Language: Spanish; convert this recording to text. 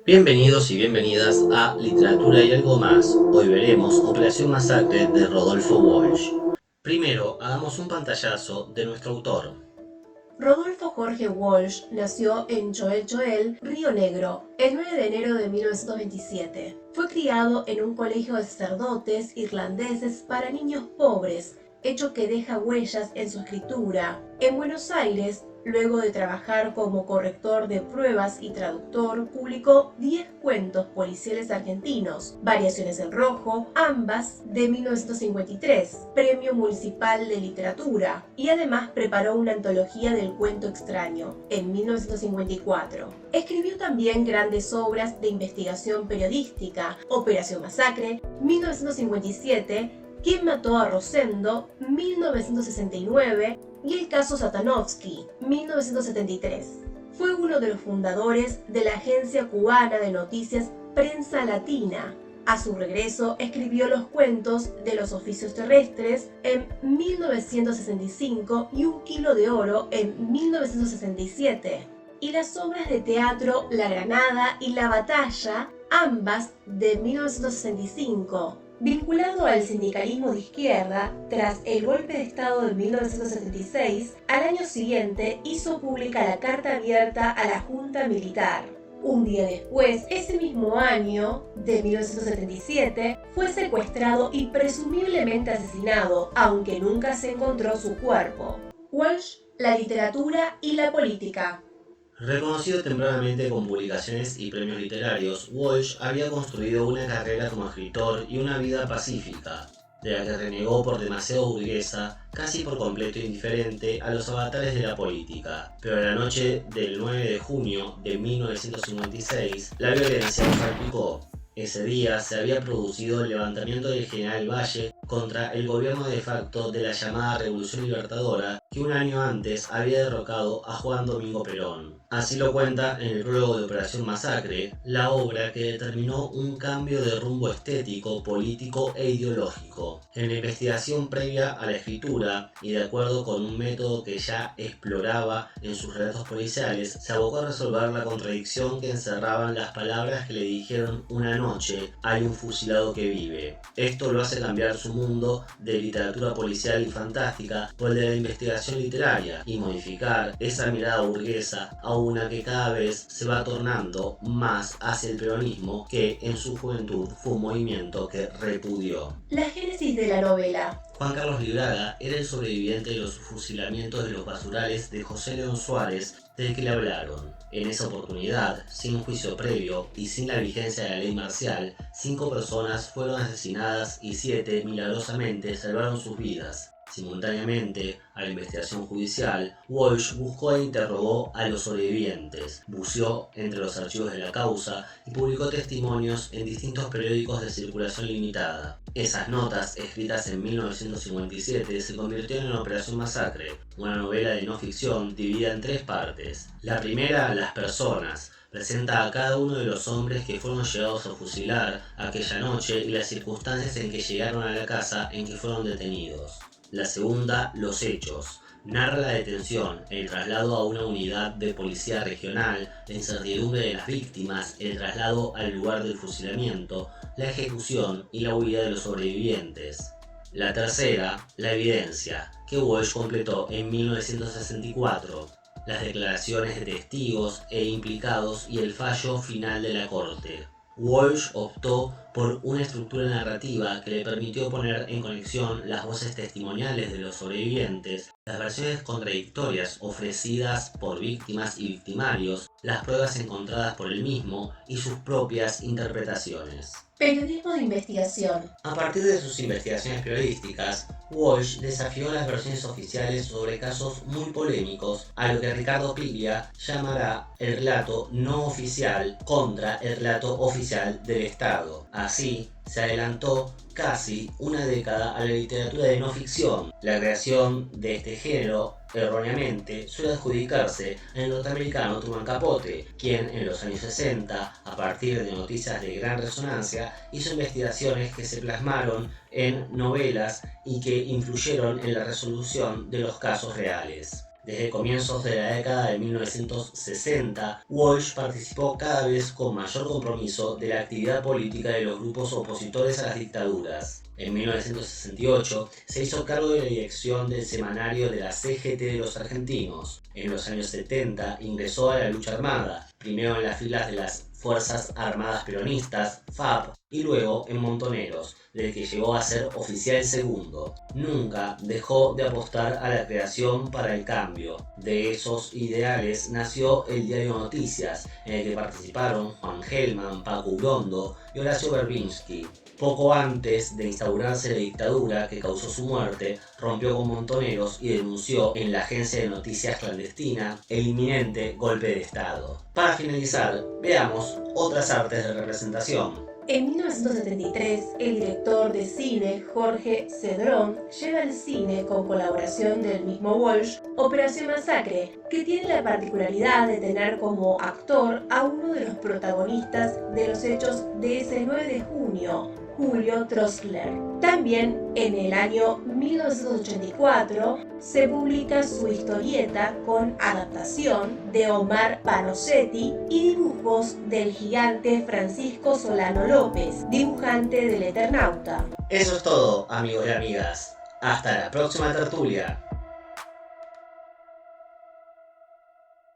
Bienvenidos y bienvenidas a Literatura y algo más. Hoy veremos Operación Masacre de Rodolfo Walsh. Primero, hagamos un pantallazo de nuestro autor. Rodolfo Jorge Walsh nació en Choel, Río Negro, el 9 de enero de 1927. Fue criado en un colegio de sacerdotes irlandeses para niños pobres, hecho que deja huellas en su escritura. En Buenos Aires, luego de trabajar como corrector de pruebas y traductor, publicó 10 cuentos policiales argentinos, Variaciones en Rojo, ambas de 1953, Premio Municipal de Literatura, y además preparó una antología del cuento extraño, en 1954. Escribió también grandes obras de investigación periodística, Operación Masacre, 1957, ¿Quién mató a Rosendo?, 1969, y el caso Satanovsky, 1973. Fue uno de los fundadores de la agencia cubana de noticias Prensa Latina. A su regreso escribió los cuentos de los oficios terrestres en 1965 y Un kilo de oro en 1967. Y las obras de teatro La Granada y La Batalla, ambas de 1965. Vinculado al sindicalismo de izquierda, tras el golpe de Estado de 1976, al año siguiente hizo pública la carta abierta a la Junta Militar. Un día después, ese mismo año, de 1977, fue secuestrado y presumiblemente asesinado, aunque nunca se encontró su cuerpo. Walsh, la literatura y la política. Reconocido tempranamente con publicaciones y premios literarios, Walsh había construido una carrera como escritor y una vida pacífica, de la que renegó por demasiado burguesa, casi por completo indiferente a los avatares de la política. Pero la noche del 9 de junio de 1956, la violencia lo salpicó. Ese día se había producido el levantamiento del general Valle contra el gobierno de facto de la llamada Revolución Libertadora, que un año antes había derrocado a Juan Domingo Perón. Así lo cuenta en el prólogo de Operación Masacre, la obra que determinó un cambio de rumbo estético, político e ideológico. En la investigación previa a la escritura, y de acuerdo con un método que ya exploraba en sus relatos policiales, se abocó a resolver la contradicción que encerraban las palabras que le dijeron una noche: hay un fusilado que vive. Esto lo hace cambiar su mundo de literatura policial y fantástica por el de la investigación literaria, y modificar esa mirada burguesa a una que cada vez se va tornando más hacia el peronismo, que en su juventud fue un movimiento que repudió. La génesis de la novela. Juan Carlos Libraga era el sobreviviente de los fusilamientos de los basurales de José León Suárez, del que le hablaron. En esa oportunidad, sin un juicio previo y sin la vigencia de la ley marcial, 5 personas fueron asesinadas y 7 milagrosamente salvaron sus vidas. Simultáneamente a la investigación judicial, Walsh buscó e interrogó a los sobrevivientes, buceó entre los archivos de la causa y publicó testimonios en distintos periódicos de circulación limitada. Esas notas, escritas en 1957, se convirtieron en Operación Masacre, una novela de no ficción dividida en 3 partes. La primera, Las personas, presenta a cada uno de los hombres que fueron llevados a fusilar aquella noche y las circunstancias en que llegaron a la casa en que fueron detenidos. La segunda, Los hechos, narra la detención, el traslado a una unidad de policía regional, la incertidumbre de las víctimas, el traslado al lugar del fusilamiento, la ejecución y la huida de los sobrevivientes. La tercera, La evidencia, que Walsh completó en 1964, las declaraciones de testigos e implicados y el fallo final de la corte. Walsh optó por una estructura narrativa que le permitió poner en conexión las voces testimoniales de los sobrevivientes, las versiones contradictorias ofrecidas por víctimas y victimarios, las pruebas encontradas por él mismo y sus propias interpretaciones. Periodismo de investigación. A partir de sus investigaciones periodísticas, Walsh desafió las versiones oficiales sobre casos muy polémicos, a lo que Ricardo Piglia llamará el relato no oficial contra el relato oficial del Estado. Así, se adelantó casi una década a la literatura de no ficción. La creación de este género, erróneamente, suele adjudicarse al norteamericano Truman Capote, quien en los años 60, a partir de noticias de gran resonancia, hizo investigaciones que se plasmaron en novelas y que influyeron en la resolución de los casos reales. Desde comienzos de la década de 1960, Walsh participó cada vez con mayor compromiso de la actividad política de los grupos opositores a las dictaduras. En 1968 se hizo cargo de la dirección del semanario de la CGT de los argentinos. En los años 70 ingresó a la lucha armada, primero en las filas de las Fuerzas Armadas Peronistas, FAP, y luego en Montoneros, del que llegó a ser oficial segundo. Nunca dejó de apostar a la creación para el cambio. De esos ideales nació el diario Noticias, en el que participaron Juan Gelman, Paco Urondo y Horacio Berbinsky. Poco antes de instaurarse la dictadura que causó su muerte, rompió con Montoneros y denunció en la agencia de noticias clandestina el inminente golpe de Estado. Para finalizar, veamos otras artes de representación. En 1973, el director de cine Jorge Cedrón lleva al cine, con colaboración del mismo Walsh, Operación Masacre, que tiene la particularidad de tener como actor a uno de los protagonistas de los hechos de ese 9 de junio, Julio Troxler. También en el año 1984 se publica su historieta con adaptación de Omar Panosetti y dibujos del gigante Francisco Solano López, dibujante del Eternauta. Eso es todo, amigos y amigas. Hasta la próxima tertulia.